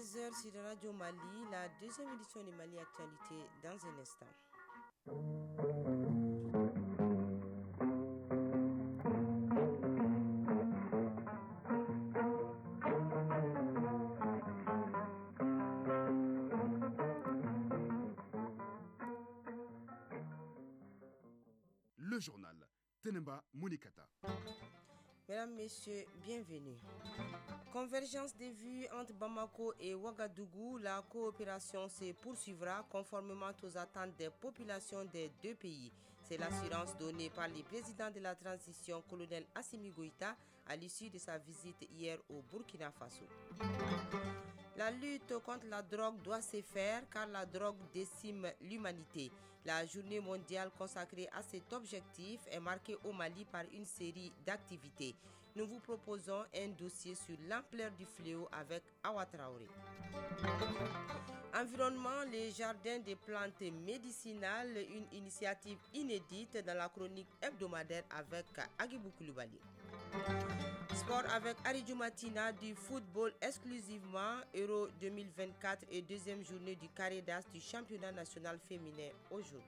16h sur Radio Mali, la deuxième édition de Mali Actualité dans un instant. Le journal Tenemba Mounikata. Mesdames, Messieurs, bienvenue. Convergence des vues entre Bamako et Ouagadougou, la coopération se poursuivra conformément aux attentes des populations des deux pays. C'est l'assurance donnée par le président de la transition, colonel Assimi Goïta, à l'issue de sa visite hier au Burkina Faso. La lutte contre la drogue doit se faire car la drogue décime l'humanité. La journée mondiale consacrée à cet objectif est marquée au Mali par une série d'activités. Nous vous proposons un dossier sur l'ampleur du fléau avec Awa Traoré. Environnement, les jardins des plantes médicinales, une initiative inédite dans la chronique hebdomadaire avec Agibou Koulibaly. Sport avec Aridjou Matina, du football exclusivement, Euro 2024 et deuxième journée du carré d'as du championnat national féminin aujourd'hui.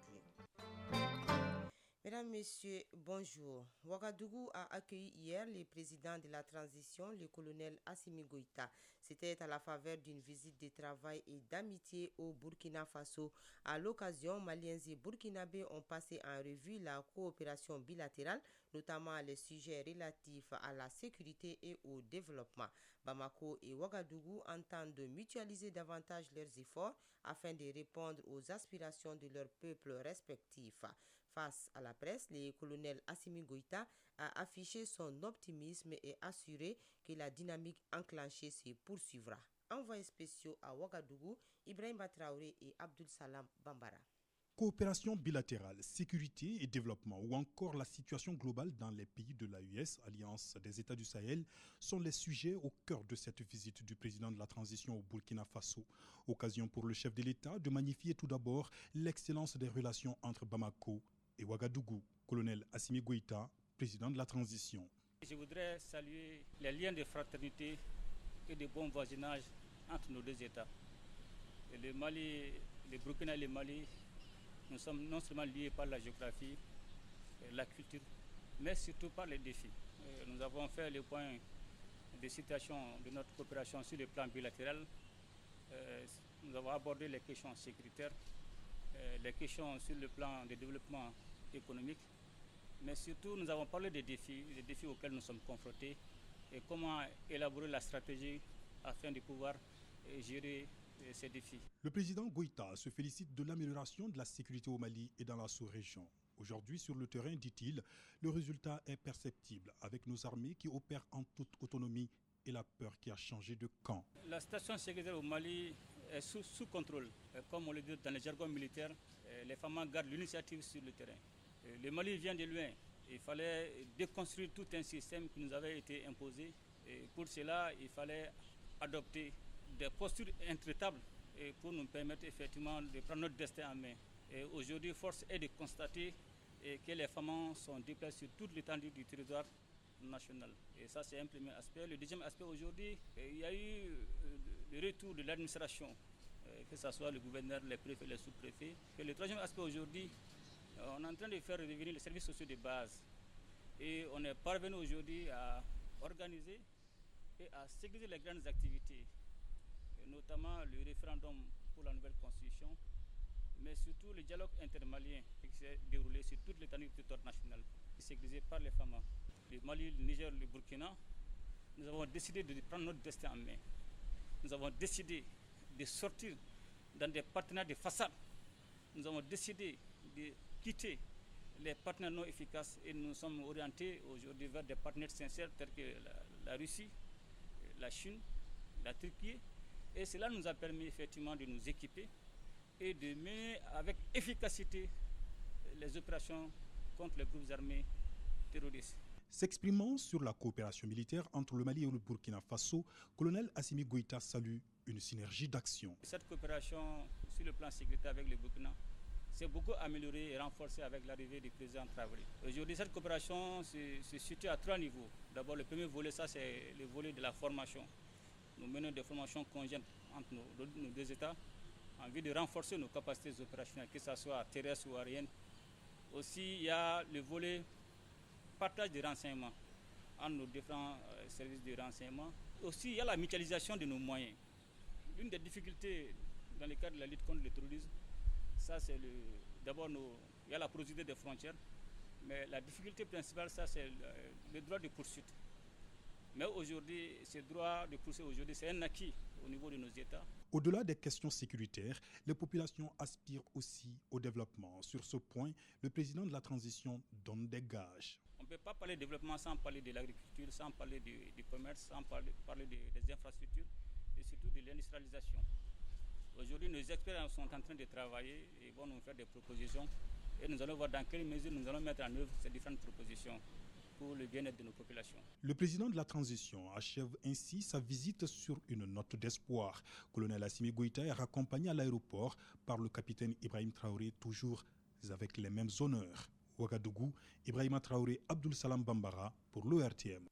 Mesdames, Messieurs, bonjour. Ouagadougou a accueilli hier le président de la transition, le colonel Assimi Goïta. C'était à la faveur d'une visite de travail et d'amitié au Burkina Faso. À l'occasion, Maliens et Burkinabés ont passé en revue la coopération bilatérale, notamment les sujets relatifs à la sécurité et au développement. Bamako et Ouagadougou entendent mutualiser davantage leurs efforts afin de répondre aux aspirations de leurs peuples respectifs. Face à la presse, le colonel Assimi Goïta a affiché son optimisme et assuré que la dynamique enclenchée se poursuivra. Envoyés spéciaux à Ouagadougou, Ibrahim Traoré et Abdul Salam Bambara. Coopération bilatérale, sécurité et développement ou encore la situation globale dans les pays de l'AES, Alliance des États du Sahel, sont les sujets au cœur de cette visite du président de la transition au Burkina Faso. Occasion pour le chef de l'État de magnifier tout d'abord l'excellence des relations entre Bamako et Ouagadougou. Colonel Assimi Goïta, président de la transition. Je voudrais saluer les liens de fraternité et de bon voisinage entre nos deux États. Et le Mali, le Burkina et le Mali, nous sommes non seulement liés par la géographie, la culture, mais surtout par les défis. Nous avons fait le point de situation de notre coopération sur le plan bilatéral. Nous avons abordé les questions sécuritaires, les questions sur le plan de développement économique, mais surtout nous avons parlé des défis auxquels nous sommes confrontés et comment élaborer la stratégie afin de pouvoir gérer ces défis. Le président Goïta se félicite de l'amélioration de la sécurité au Mali et dans la sous-région. Aujourd'hui, sur le terrain, dit-il, le résultat est perceptible avec nos armées qui opèrent en toute autonomie et la peur qui a changé de camp. La situation sécuritaire au Mali est sous contrôle. Comme on le dit dans les jargons militaires, les femmes gardent l'initiative sur le terrain. Le Mali vient de loin. Il fallait déconstruire tout un système qui nous avait été imposé. Et pour cela, il fallait adopter des postures intraitables pour nous permettre effectivement de prendre notre destin en main. Et aujourd'hui, force est de constater que les femmes sont déplacées sur toute l'étendue du territoire national. Et ça, c'est un premier aspect. Le deuxième aspect, aujourd'hui, il y a eu le retour de l'administration, que ce soit le gouverneur, les préfets, les sous-préfets. Et le troisième aspect, aujourd'hui, on est en train de faire revenir les services sociaux de base. Et on est parvenu aujourd'hui à organiser et à sécuriser les grandes activités, notamment le référendum pour la nouvelle constitution, mais surtout le dialogue intermalien qui s'est déroulé sur toute l'étendue du territoire national, sécurisé par les femmes. Le Mali, le Niger, le Burkina, nous avons décidé de prendre notre destin en main. Nous avons décidé de sortir dans des partenaires de façade. Nous avons décidé de quitter les partenaires non efficaces et nous sommes orientés aujourd'hui vers des partenaires sincères tels que la Russie, la Chine, la Turquie. Et cela nous a permis effectivement de nous équiper et de mener avec efficacité les opérations contre les groupes armés terroristes. S'exprimant sur la coopération militaire entre le Mali et le Burkina Faso, colonel Assimi Goïta salue une synergie d'action. Cette coopération sur le plan sécuritaire avec le Burkina s'est beaucoup améliorée et renforcée avec l'arrivée du président Traoré. Aujourd'hui, cette coopération se situe à trois niveaux. D'abord, le premier volet, ça c'est le volet de la formation. nous menons des formations conjointes entre nos deux États en vue de renforcer nos capacités opérationnelles, que ce soit terrestres ou aériennes. Aussi, il y a le volet partage des renseignements entre nos différents services de renseignement. Aussi, il y a la mutualisation de nos moyens. L'une des difficultés dans le cadre de la lutte contre le terrorisme, ça c'est d'abord il y a la porosité des frontières, mais la difficulté principale, ça c'est le droit de poursuite. Mais aujourd'hui, ce droit de poursuite aujourd'hui, c'est un acquis au niveau de nos États. Au-delà des questions sécuritaires, les populations aspirent aussi au développement. Sur ce point, le président de la transition donne des gages. On ne peut pas parler de développement sans parler de l'agriculture, sans parler du commerce, sans parler des infrastructures et surtout de l'industrialisation. Aujourd'hui, nos experts sont en train de travailler et vont nous faire des propositions et nous allons voir dans quelle mesure nous allons mettre en œuvre ces différentes propositions pour le bien-être de nos populations. Le président de la transition achève ainsi sa visite sur une note d'espoir. Colonel Assimi Goïta est raccompagné à l'aéroport par le capitaine Ibrahim Traoré, toujours avec les mêmes honneurs. Ouagadougou, Ibrahima Traoré, Abdoul Salam Bambara pour l'ORTM.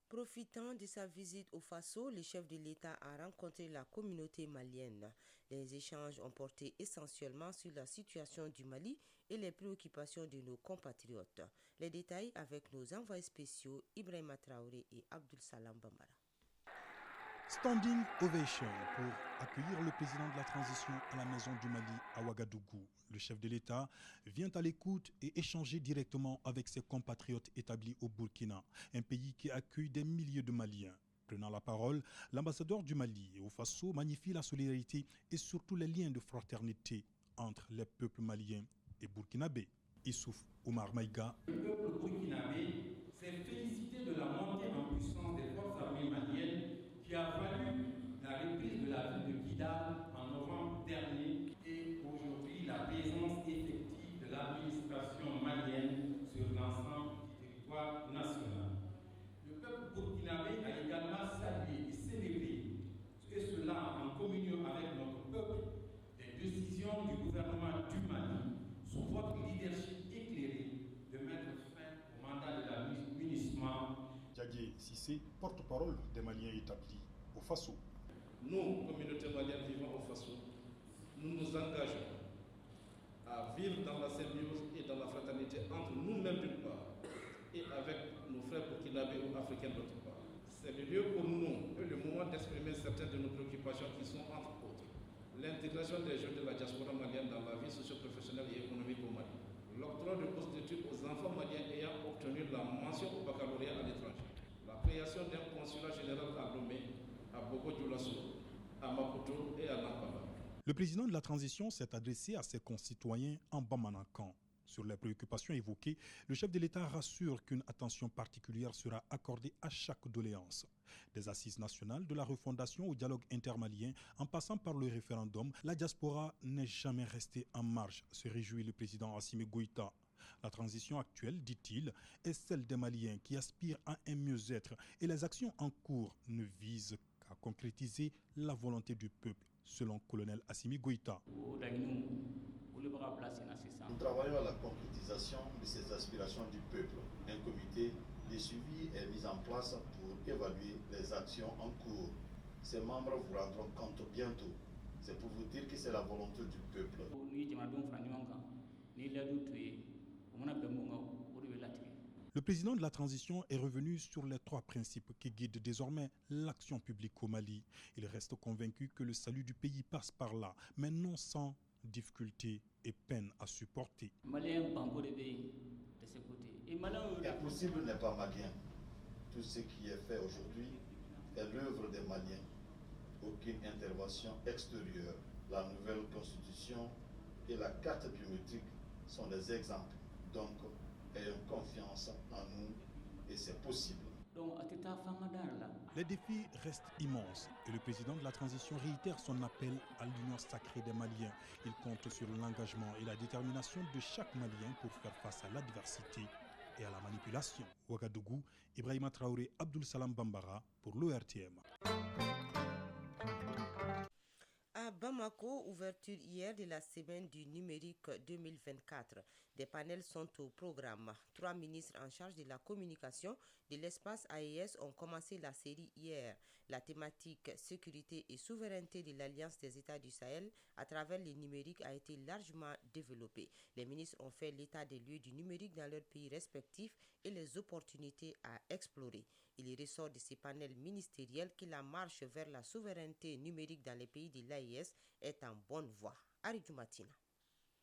Profitant de sa visite au Faso, le chef de l'État a rencontré la communauté malienne. Les échanges ont porté essentiellement sur la situation du Mali et les préoccupations de nos compatriotes. Les détails avec nos envoyés spéciaux Ibrahima Traoré et Abdoul Salam Bambara. Standing ovation pour accueillir le président de la transition à la maison du Mali à Ouagadougou. Le chef de l'État vient à l'écoute et échanger directement avec ses compatriotes établis au Burkina, un pays qui accueille des milliers de Maliens. Prenant la parole, l'ambassadeur du Mali au Faso magnifie la solidarité et surtout les liens de fraternité entre les peuples maliens et burkinabés. Issouf Oumar Maïga. Le peuple burkinabé s'est félicité de la montée en puissance des forces armées maliennes qui a valu la reprise de la ville de Kidal en novembre dernier et aujourd'hui la présence effective de l'administration malienne sur l'ensemble du territoire national. Le peuple burkinabé a également salué et célébré, et cela en communion avec notre peuple, des décisions du gouvernement du Mali sous votre leadership éclairé de mettre fin au mandat de la MINUSMA. Diagué Sissé, porte-parole des Maliens établis au Faso. Nous, communauté malienne vivant au Faso, nous nous engageons à vivre dans la symbiose et dans la fraternité entre nous-mêmes d'une part et avec nos frères burkinabés ou africains d'autre part. C'est le lieu pour nous et le moment d'exprimer certaines de nos préoccupations qui sont entre autres l'intégration des jeunes de la diaspora malienne dans la vie socio-professionnelle et économique au Mali, l'octroi de bourses d'études aux enfants maliens ayant obtenu la mention au baccalauréat à l'étranger, la création d'un consulat général à Lomé, à Bobo-Dioulasso, à Maputo et à Nampala. Le président de la transition s'est adressé à ses concitoyens en Bamanakan. Sur les préoccupations évoquées, le chef de l'État rassure qu'une attention particulière sera accordée à chaque doléance. Des assises nationales, de la refondation au dialogue intermalien, en passant par le référendum, la diaspora n'est jamais restée en marge, se réjouit le président Assimi Goïta. La transition actuelle, dit-il, est celle des Maliens qui aspirent à un mieux-être et les actions en cours ne visent qu'à concrétiser la volonté du peuple, selon le colonel Assimi Goïta. Nous travaillons à la concrétisation de ces aspirations du peuple. Un comité de suivi est mis en place pour évaluer les actions en cours. Ces membres vous rendront compte bientôt. C'est pour vous dire que c'est la volonté du peuple. Le président de la transition est revenu sur les 3 principes qui guident désormais l'action publique au Mali. Il reste convaincu que le salut du pays passe par là, mais non sans difficultés et peine à supporter. L'impossible n'est pas malien. Tout ce qui est fait aujourd'hui est l'œuvre des Maliens. Aucune intervention extérieure. La nouvelle constitution et la carte biométrique sont des exemples. Donc, ayons confiance en nous et c'est possible. Les défis restent immenses et le président de la transition réitère son appel à l'union sacrée des Maliens. Il compte sur l'engagement et la détermination de chaque Malien pour faire face à l'adversité et à la manipulation. Ouagadougou, Ibrahima Traoré, Abdoul Salam Bambara pour l'ORTM. À Bamako, Bamako, ouverture hier de la semaine du numérique 2024. Des panels sont au programme. 3 ministres en charge de la communication de l'espace AES ont commencé la série hier. La thématique sécurité et souveraineté de l'Alliance des États du Sahel à travers le numérique a été largement développée. Les ministres ont fait l'état des lieux du numérique dans leurs pays respectifs et les opportunités à explorer. Il ressort de ces panels ministériels que la marche vers la souveraineté numérique dans les pays de l'AES est en bonne voie. Aridou Matina.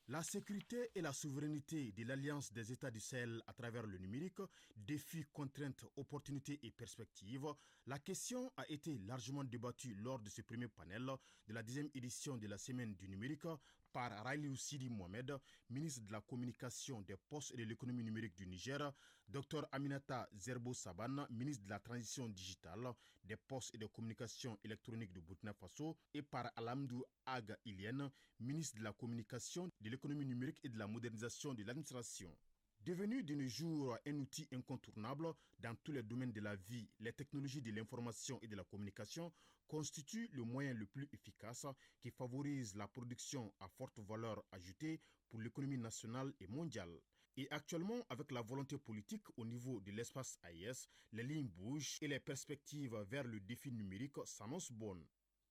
La sécurité et la souveraineté de l'Alliance des États du Sahel à travers le numérique, défis, contraintes, opportunités et perspectives. La question a été largement débattue lors de ce premier panel de la 10e édition de la Semaine du numérique par Railou Sidi Mohamed, ministre de la Communication, des Postes et de l'économie numérique du Niger, Dr Aminata Zerbo Saban, ministre de la Transition digitale, des Postes et de communication électronique de Burkina Faso, et par Alamdou Aga Ilienne, ministre de la Communication, de l'économie numérique et de la modernisation de l'administration. Devenu de nos jours un outil incontournable dans tous les domaines de la vie, les technologies de l'information et de la communication constituent le moyen le plus efficace qui favorise la production à forte valeur ajoutée pour l'économie nationale et mondiale. Et actuellement, avec la volonté politique au niveau de l'espace AES, les lignes bougent et les perspectives vers le défi numérique s'annoncent bonnes.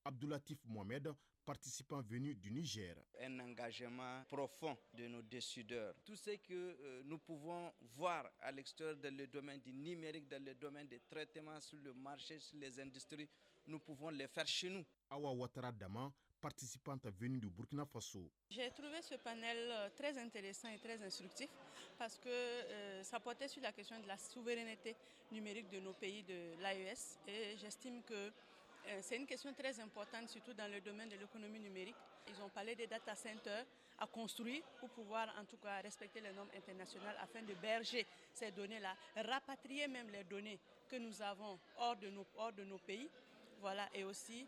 Abdoulatif Mohamed, participant venu du Niger. Un engagement profond de nos décideurs. Tout ce que nous pouvons voir à l'extérieur dans le domaine du numérique, dans le domaine des traitements sur le marché, sur les industries, nous pouvons les faire chez nous. Awa Ouattara Dama, participante venue du Burkina Faso. J'ai trouvé ce panel très intéressant et très instructif parce que ça portait sur la question de la souveraineté numérique de nos pays de l'AES et j'estime que c'est une question très importante, surtout dans le domaine de l'économie numérique. Ils ont parlé des data centers à construire pour pouvoir en tout cas respecter les normes internationales afin de berger ces données-là, rapatrier même les données que nous avons hors de nos pays, voilà, et aussi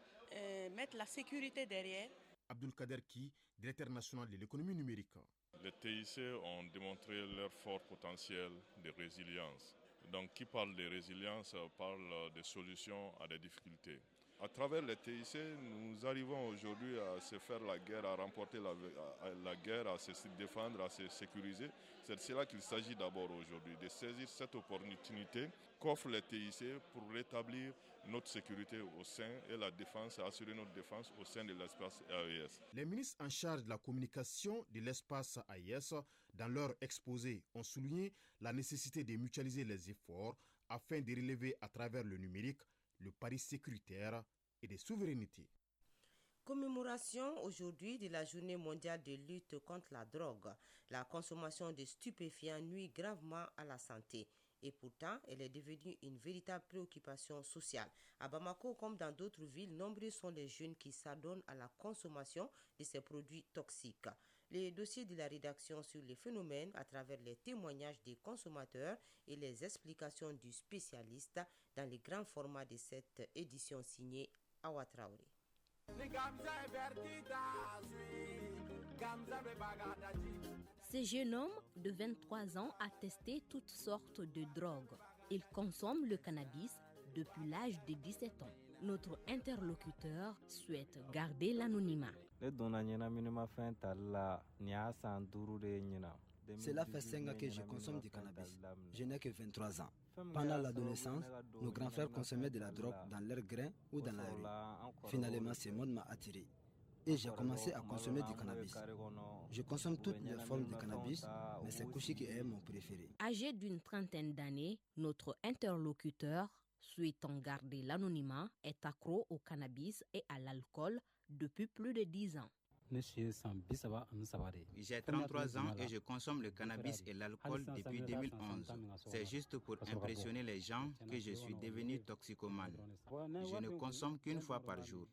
mettre la sécurité derrière. Abdul Kader Ki, directeur national de l'économie numérique. Les TIC ont démontré leur fort potentiel de résilience. Donc qui parle de résilience parle de solutions à des difficultés. À travers les TIC, nous arrivons aujourd'hui à se faire la guerre, à remporter la guerre, à se défendre, à se sécuriser. C'est de cela qu'il s'agit d'abord aujourd'hui, de saisir cette opportunité qu'offrent les TIC pour rétablir notre sécurité au sein et la défense, assurer notre défense au sein de l'espace AES. Les ministres en charge de la communication de l'espace AES, dans leur exposé, ont souligné la nécessité de mutualiser les efforts afin de relever à travers le numérique le pari sécuritaire et de souveraineté. Commémoration aujourd'hui de la journée mondiale de lutte contre la drogue. La consommation de stupéfiants nuit gravement à la santé. Et pourtant, elle est devenue une véritable préoccupation sociale. À Bamako, comme dans d'autres villes, nombreux sont les jeunes qui s'adonnent à la consommation de ces produits toxiques. Les dossiers de la rédaction sur les phénomènes à travers les témoignages des consommateurs et les explications du spécialiste dans les grands formats de cette édition signée Awa Traoré. Ce jeune homme de 23 ans a testé toutes sortes de drogues. Il consomme le cannabis depuis l'âge de 17 ans. Notre interlocuteur souhaite garder l'anonymat. Cela fait 5 ans que je consomme du cannabis. Je n'ai que 23 ans. Pendant l'adolescence, nos grands frères consommaient de la drogue dans leurs grains ou dans la rue. Finalement, ce monde m'a attiré. Et j'ai commencé à consommer du cannabis. Je consomme toutes les formes de cannabis, mais c'est Kushi qui est mon préféré. Âgé d'une trentaine d'années, notre interlocuteur, souhaitant garder l'anonymat, est accro au cannabis et à l'alcool depuis plus de 10 ans. J'ai 33 ans et je consomme le cannabis et l'alcool depuis 2011. C'est juste pour impressionner les gens que je suis devenu toxicomane. Je ne consomme qu'une fois par jour.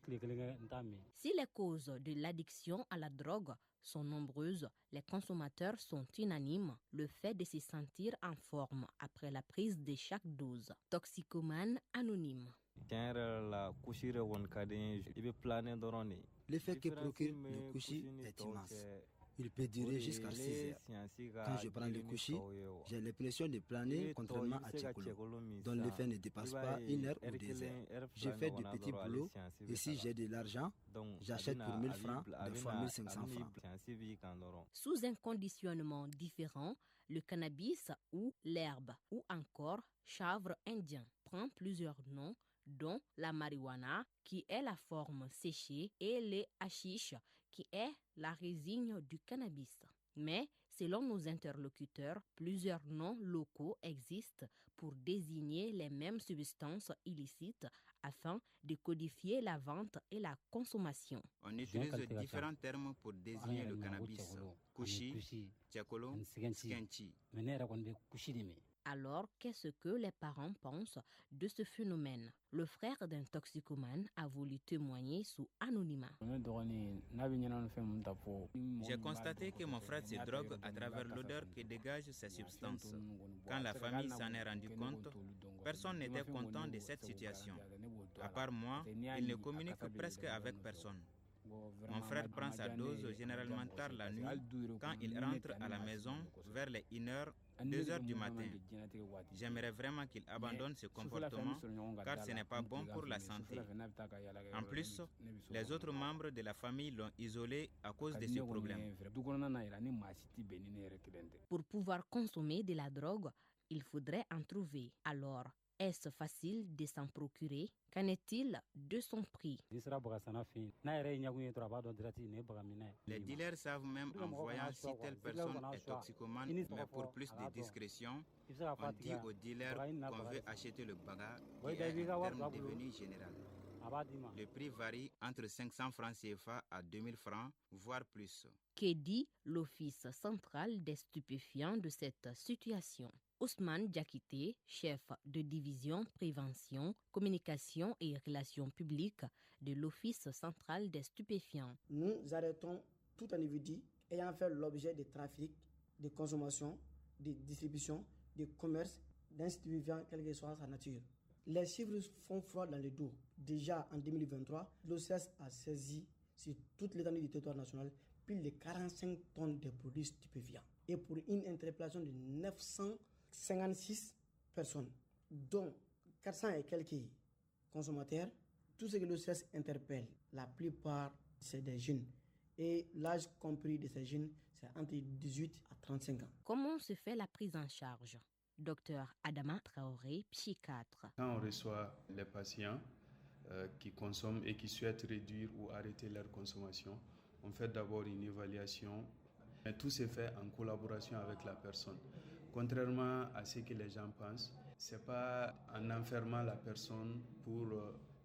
Si les causes de l'addiction à la drogue sont nombreuses, les consommateurs sont unanimes. Le fait de se sentir en forme après la prise de chaque dose. Toxicomane anonyme. L'effet que procure le Kushi est immense. Il peut durer jusqu'à 6 heures. Quand je prends le couchi, j'ai l'impression de planer contrairement à Tchekolo, dont l'effet ne dépasse pas 1 heure ou 2 heures. Je fais de petits boulots et si j'ai de l'argent, j'achète pour 1000 francs, des fois 1500 francs. Sous un conditionnement différent, le cannabis ou l'herbe ou encore chanvre indien prend plusieurs noms, dont la marijuana, qui est la forme séchée, et les hashish, qui est la résine du cannabis. Mais, selon nos interlocuteurs, plusieurs noms locaux existent pour désigner les mêmes substances illicites afin de codifier la vente et la consommation. On utilise différents termes pour désigner le cannabis. Kushi, Tchekolo, Skenchi. Alors, qu'est-ce que les parents pensent de ce phénomène? Le frère d'un toxicomane a voulu témoigner sous anonymat. J'ai constaté que mon frère se drogue à travers l'odeur que dégagent ces substances. Quand la famille s'en est rendu compte, personne n'était content de cette situation. À part moi, il ne communique presque avec personne. Mon frère prend sa dose généralement tard la nuit quand il rentre à la maison vers les 1h, 2h du matin. J'aimerais vraiment qu'il abandonne ce comportement car ce n'est pas bon pour la santé. En plus, les autres membres de la famille l'ont isolé à cause de ce problème. Pour pouvoir consommer de la drogue, il faudrait en trouver. Alors, est-ce facile de s'en procurer? Qu'en est-il de son prix? Les dealers savent même en voyant si telle personne est toxicomane, mais pour plus de discrétion, on dit aux dealers qu'on veut acheter le baga, qui est un terme devenu général. Le prix varie entre 500 francs CFA à 2000 francs, voire plus. Que dit l'Office central des stupéfiants de cette situation? Ousmane Diakité, chef de division prévention, communication et relations publiques de l'Office central des stupéfiants. Nous arrêtons tout individu ayant fait l'objet de trafic, de consommation, de distribution, de commerce d'un stupéfiant, quelle que soit sa nature. Les chiffres font froid dans le dos. Déjà en 2023, l'OCS a saisi sur toute l'étendue du territoire national plus de 45 tonnes de produits stupéfiants. Et pour une interpellation de 956 personnes, dont 400 et quelques consommateurs, tout ce que l'OCS interpelle, la plupart c'est des jeunes. Et l'âge compris de ces jeunes, c'est entre 18 à 35 ans. Comment se fait la prise en charge? Docteur Adama Traoré, psychiatre. Quand on reçoit les patients qui consomment et qui souhaitent réduire ou arrêter leur consommation, on fait d'abord une évaluation. Et tout se fait en collaboration avec la personne. Contrairement à ce que les gens pensent, ce n'est pas en enfermant la personne pour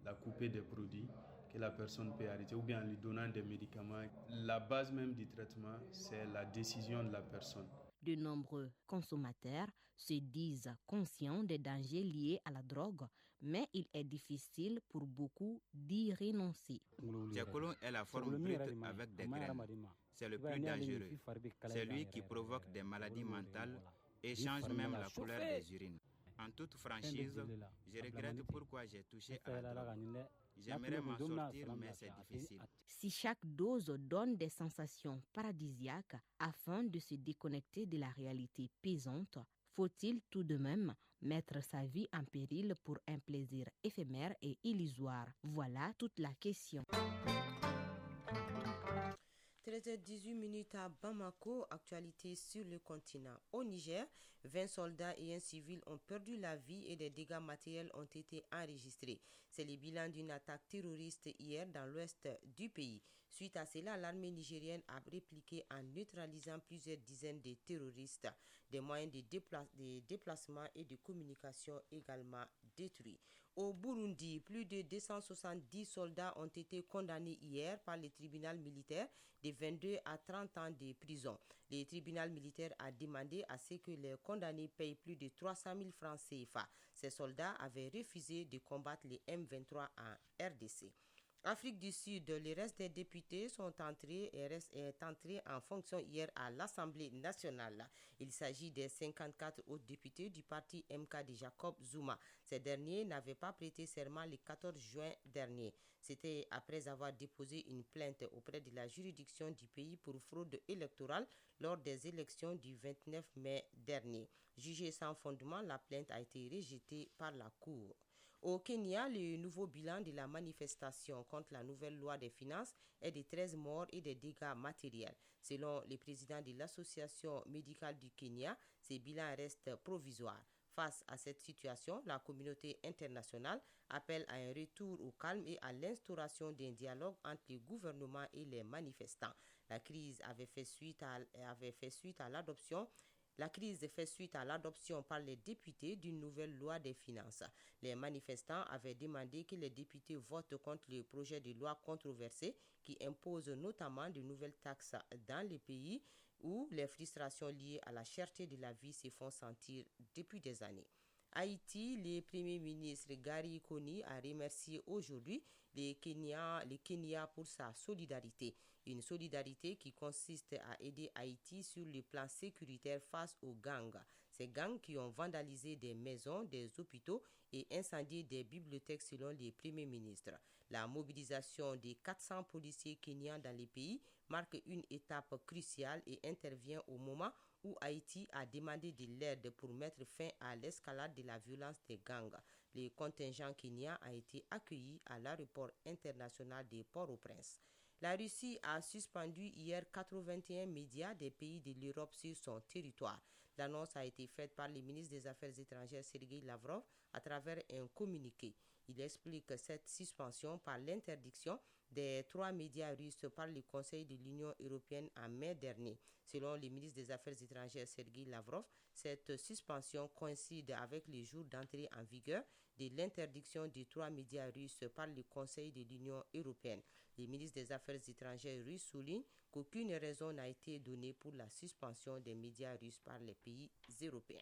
la couper des produits que la personne peut arrêter ou bien en lui donnant des médicaments. La base même du traitement, c'est la décision de la personne. De nombreux consommateurs se disent conscients des dangers liés à la drogue, mais il est difficile pour beaucoup d'y renoncer. Tchekolo est la forme brute avec des graines. C'est le plus dangereux. C'est lui qui provoque des maladies mentales et change même la couleur des urines. En toute franchise, je regrette pourquoi j'ai touché à la drogue. J'aimerais m'en sortir, mais c'est difficile. Si chaque dose donne des sensations paradisiaques afin de se déconnecter de la réalité pesante, faut-il tout de même mettre sa vie en péril pour un plaisir éphémère et illusoire? Voilà toute la question. 13h18 à Bamako, actualité sur le continent. Au Niger, 20 soldats et un civil ont perdu la vie et des dégâts matériels ont été enregistrés. C'est le bilan d'une attaque terroriste hier dans l'ouest du pays. Suite à cela, l'armée nigérienne a répliqué en neutralisant plusieurs dizaines de terroristes. Des moyens de déplacement et de communication également détruits. Au Burundi, plus de 270 soldats ont été condamnés hier par le tribunal militaire de 22 à 30 ans de prison. Le tribunal militaire a demandé à ce que les condamnés payent plus de 300 000 francs CFA. Ces soldats avaient refusé de combattre les M23 en RDC. Afrique du Sud, le reste des députés est entré en fonction hier à l'Assemblée nationale. Il s'agit des 54 autres députés du parti MK de Jacob Zuma. Ces derniers n'avaient pas prêté serment le 14 juin dernier. C'était après avoir déposé une plainte auprès de la juridiction du pays pour fraude électorale lors des élections du 29 mai dernier. Jugée sans fondement, la plainte a été rejetée par la Cour. Au Kenya, le nouveau bilan de la manifestation contre la nouvelle loi des finances est de 13 morts et des dégâts matériels. Selon le président de l'Association médicale du Kenya, ces bilans restent provisoires. Face à cette situation, la communauté internationale appelle à un retour au calme et à l'instauration d'un dialogue entre le gouvernement et les manifestants. La crise fait suite à l'adoption par les députés d'une nouvelle loi des finances. Les manifestants avaient demandé que les députés votent contre le projet de loi controversé qui impose notamment de nouvelles taxes dans les pays où les frustrations liées à la cherté de la vie se font sentir depuis des années. Haïti, le Premier ministre Gary Coney a remercié aujourd'hui le Kenya pour sa solidarité. Une solidarité qui consiste à aider Haïti sur le plan sécuritaire face aux gangs. Ces gangs qui ont vandalisé des maisons, des hôpitaux et incendié des bibliothèques selon le Premier ministre. La mobilisation des 400 policiers kenyans dans les pays marque une étape cruciale et intervient au moment où Haïti a demandé de l'aide pour mettre fin à l'escalade de la violence des gangs. Le contingent kenyan a été accueilli à l'aéroport international de Port-au-Prince. La Russie a suspendu hier 81 médias des pays de l'Europe sur son territoire. L'annonce a été faite par le ministre des Affaires étrangères Sergei Lavrov à travers un communiqué. Il explique cette suspension par l'interdiction des 3 médias russes par le Conseil de l'Union européenne en mai dernier. Selon le ministre des Affaires étrangères Sergei Lavrov, cette suspension coïncide avec les jours d'entrée en vigueur de l'interdiction des 3 médias russes par le Conseil de l'Union européenne. Le ministre des Affaires étrangères russe souligne qu'aucune raison n'a été donnée pour la suspension des médias russes par les pays européens.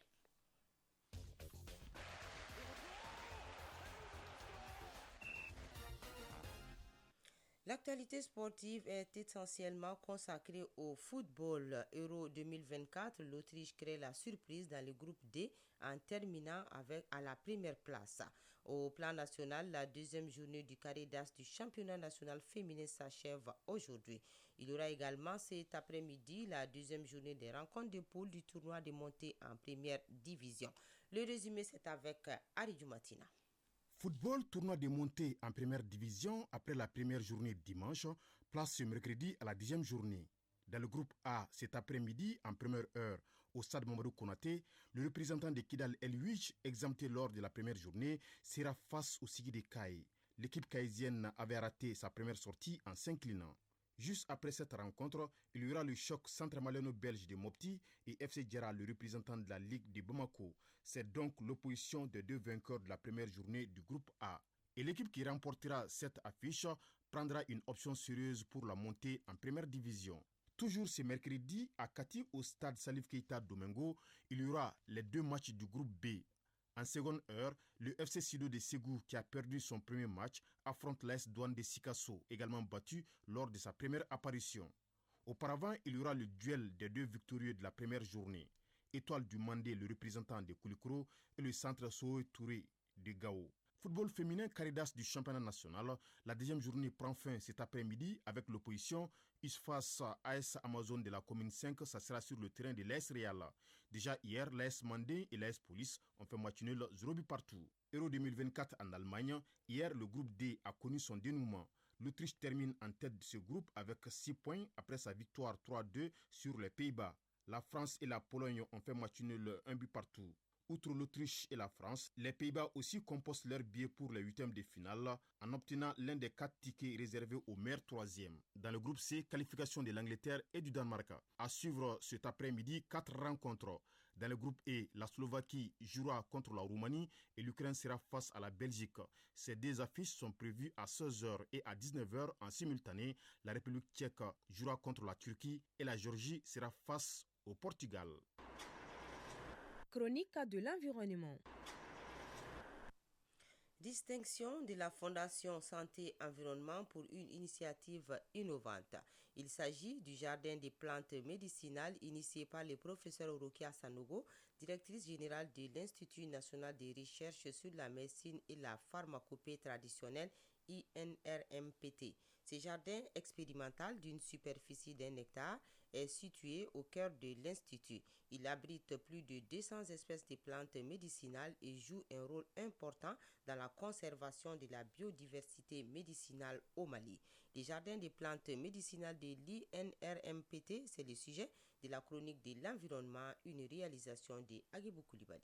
L'actualité sportive est essentiellement consacrée au football. Euro 2024, l'Autriche crée la surprise dans le groupe D en terminant à la première place. Au plan national, la deuxième journée du carré d'as du championnat national féminin s'achève aujourd'hui. Il y aura également cet après-midi la deuxième journée des rencontres de poule du tournoi de montée en première division. Le résumé, c'est avec Aridou Matina. Football, tournoi de montée en première division après la première journée dimanche, place ce mercredi à la 10e journée. Dans le groupe A, cet après-midi, en première heure, au stade Mamadou Konaté, le représentant de Kidal El-Ouij, exempté lors de la première journée, sera face au Sigui de Kaye. L'équipe kaïsienne avait raté sa première sortie en s'inclinant. Juste après cette rencontre, il y aura le choc centre-malien-belge de Mopti et FC Djara, le représentant de la Ligue de Bamako. C'est donc l'opposition des deux vainqueurs de la première journée du groupe A. Et l'équipe qui remportera cette affiche prendra une option sérieuse pour la montée en première division. Toujours ce mercredi, à Kati, au stade Salif Keita Domingo, il y aura les 2 matchs du groupe B. En seconde heure, le FC Sido de Ségou, qui a perdu son premier match, affronte l'AS Douane de Sikasso, également battu lors de sa première apparition. Auparavant, il y aura le duel des 2 victorieux de la première journée. Étoile du Mandé, le représentant de Koulikoro, et le centre Soe Touré de Gao. Football féminin Caridas du championnat national, la deuxième journée prend fin cet après-midi avec l'opposition USFAS AS Amazon de la commune 5, ça sera sur le terrain de l'AS Real. Déjà hier, l'AS Mandé et l'AS Police ont fait match nul 0 but partout. Euro 2024 en Allemagne, hier le groupe D a connu son dénouement. L'Autriche termine en tête de ce groupe avec 6 points après sa victoire 3-2 sur les Pays-Bas. La France et la Pologne ont fait match nul 1 but partout. Outre l'Autriche et la France, les Pays-Bas aussi composent leur billet pour les 8e de finale en obtenant l'un des 4 tickets réservés au meilleur 3e. Dans le groupe C, qualification de l'Angleterre et du Danemark. À suivre cet après-midi, 4 rencontres. Dans le groupe E, la Slovaquie jouera contre la Roumanie et l'Ukraine sera face à la Belgique. Ces 2 affiches sont prévues à 16h et à 19h en simultané. La République tchèque jouera contre la Turquie et la Géorgie sera face au Portugal. Chronique de l'environnement. Distinction de la Fondation Santé Environnement pour une initiative innovante. Il s'agit du jardin des plantes médicinales initié par le professeur Rokia Sanogo, directrice générale de l'Institut national de recherche sur la médecine et la pharmacopée traditionnelle INRMPT. Ce jardin expérimental d'une superficie d'1 hectare est situé au cœur de l'Institut. Il abrite plus de 200 espèces de plantes médicinales et joue un rôle important dans la conservation de la biodiversité médicinale au Mali. Les jardins des plantes médicinales de l'INRMPT, c'est le sujet de la chronique de l'environnement, une réalisation de Agibou Koulibaly.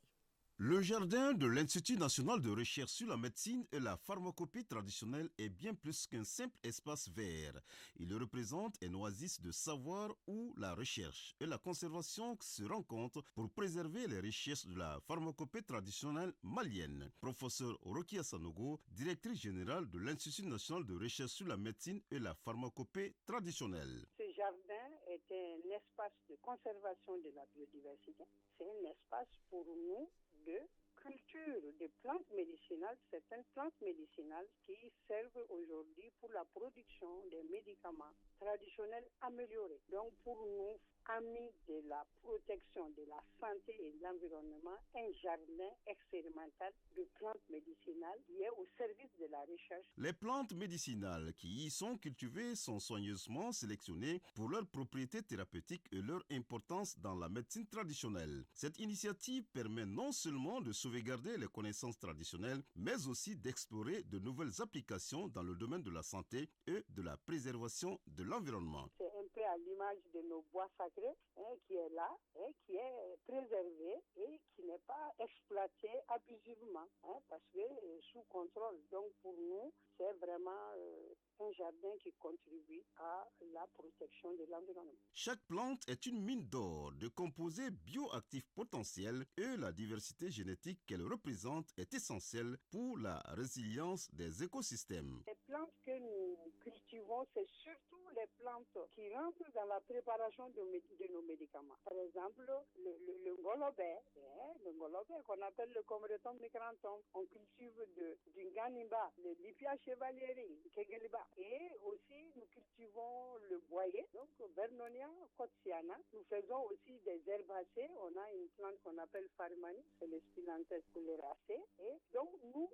Le jardin de l'Institut national de recherche sur la médecine et la pharmacopée traditionnelle est bien plus qu'un simple espace vert. Il représente un oasis de savoir où la recherche et la conservation se rencontrent pour préserver les richesses de la pharmacopée traditionnelle malienne. Professeur Rokia Sanogo, directrice générale de l'Institut national de recherche sur la médecine et la pharmacopée traditionnelle. Ce jardin est un espace de conservation de la biodiversité. C'est un espace pour nous de culture de plantes médicinales, certaines plantes médicinales qui servent aujourd'hui pour la production des médicaments traditionnels améliorés. Donc pour nous, amis de la protection de la santé et de l'environnement, un jardin expérimental de plantes médicinales qui est au service de la recherche. Les plantes médicinales qui y sont cultivées sont soigneusement sélectionnées pour leurs propriétés thérapeutiques et leur importance dans la médecine traditionnelle. Cette initiative permet non seulement de sauvegarder les connaissances traditionnelles, mais aussi d'explorer de nouvelles applications dans le domaine de la santé et de la préservation de l'environnement. C'est un peu à l'image de nos bois sacrés qui est là, qui est préservé et qui n'est pas exploité abusivement parce que sous contrôle. Donc pour nous, c'est vraiment un jardin qui contribue à la protection de l'environnement. Chaque plante est une mine d'or de composés bioactifs potentiels et la diversité génétique qu'elle représente est essentielle pour la résilience des écosystèmes. Les plantes que nous cultivons, c'est surtout les plantes qui rentrent dans la préparation de nos médicaments. Par exemple, le ngolobé, qu'on appelle le comereton micranthum, on cultive du ganimba, le lipia chevalieri, kegeliba. Et aussi, nous cultivons le boyer, donc Vernonia cotiana. Nous faisons aussi des herbacées. On a une plante qu'on appelle farimani, c'est le Spilanthes coleracée. Et donc, nous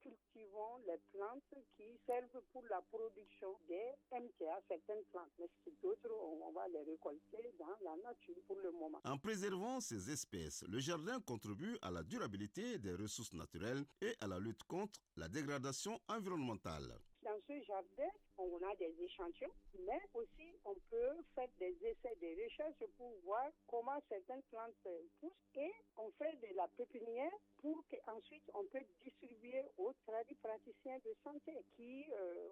cultivons les plantes qui servent pour la production des MTA, certaines plantes. Mais d'autres, on va les récolter dans la nature pour le moment. En préservant ces espèces, le jardin contribue à la durabilité des ressources naturelles et à la lutte contre la dégradation environnementale. Dans ce jardin, on a des échantillons, mais aussi on peut faire des essais, des recherches pour voir comment certaines plantes poussent et on fait de la pépinière pour qu'ensuite on peut distribuer aux praticiens de santé qui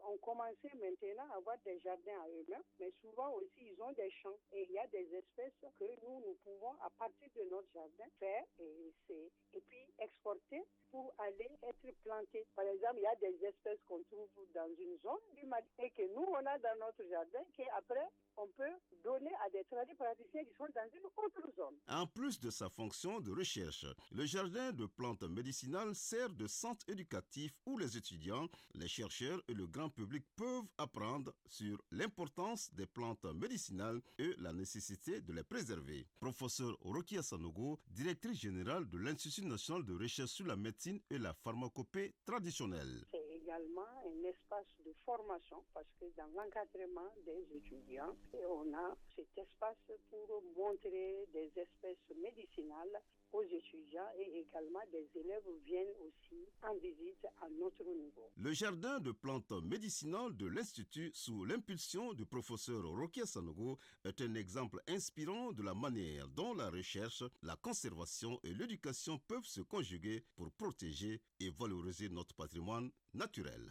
ont commencé maintenant à avoir des jardins à eux-mêmes, mais souvent aussi ils ont des champs et il y a des espèces que nous pouvons à partir de notre jardin faire et puis exporter pour aller être plantées. Par exemple, il y a des espèces qu'on trouve dans une zone du Mali et que nous on a dans notre jardin qu'après on peut donner à des praticiens qui sont dans une autre zone. En plus de sa fonction de recherche, le jardin de plantes médicinales sert de centre éducatif où les étudiants, les chercheurs et le grand public peuvent apprendre sur l'importance des plantes médicinales et la nécessité de les préserver. Professeur Rokia Sanogo, directrice générale de l'Institut national de recherche sur la médecine et la pharmacopée traditionnelle. C'est également un espace de formation parce que dans l'encadrement des étudiants, on a cet espace pour montrer des espèces médicinales aux étudiants et également des élèves viennent aussi en visite à notre niveau. Le jardin de plantes médicinales de l'Institut sous l'impulsion du professeur Rokia Sanogo est un exemple inspirant de la manière dont la recherche, la conservation et l'éducation peuvent se conjuguer pour protéger et valoriser notre patrimoine naturel.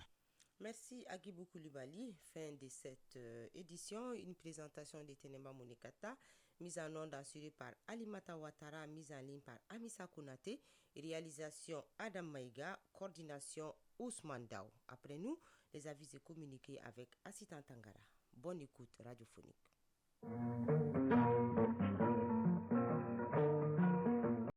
Merci Agibou Koulibaly. Fin de cette édition, une présentation de Tenemba Monikata, mise en onde assurée par Alimata Ouattara, mise en ligne par Amissa Konaté, réalisation Adam Maïga, coordination Ousmane Dao. Après nous, les avis et communiqués avec Assita Tangara. Bonne écoute radiophonique.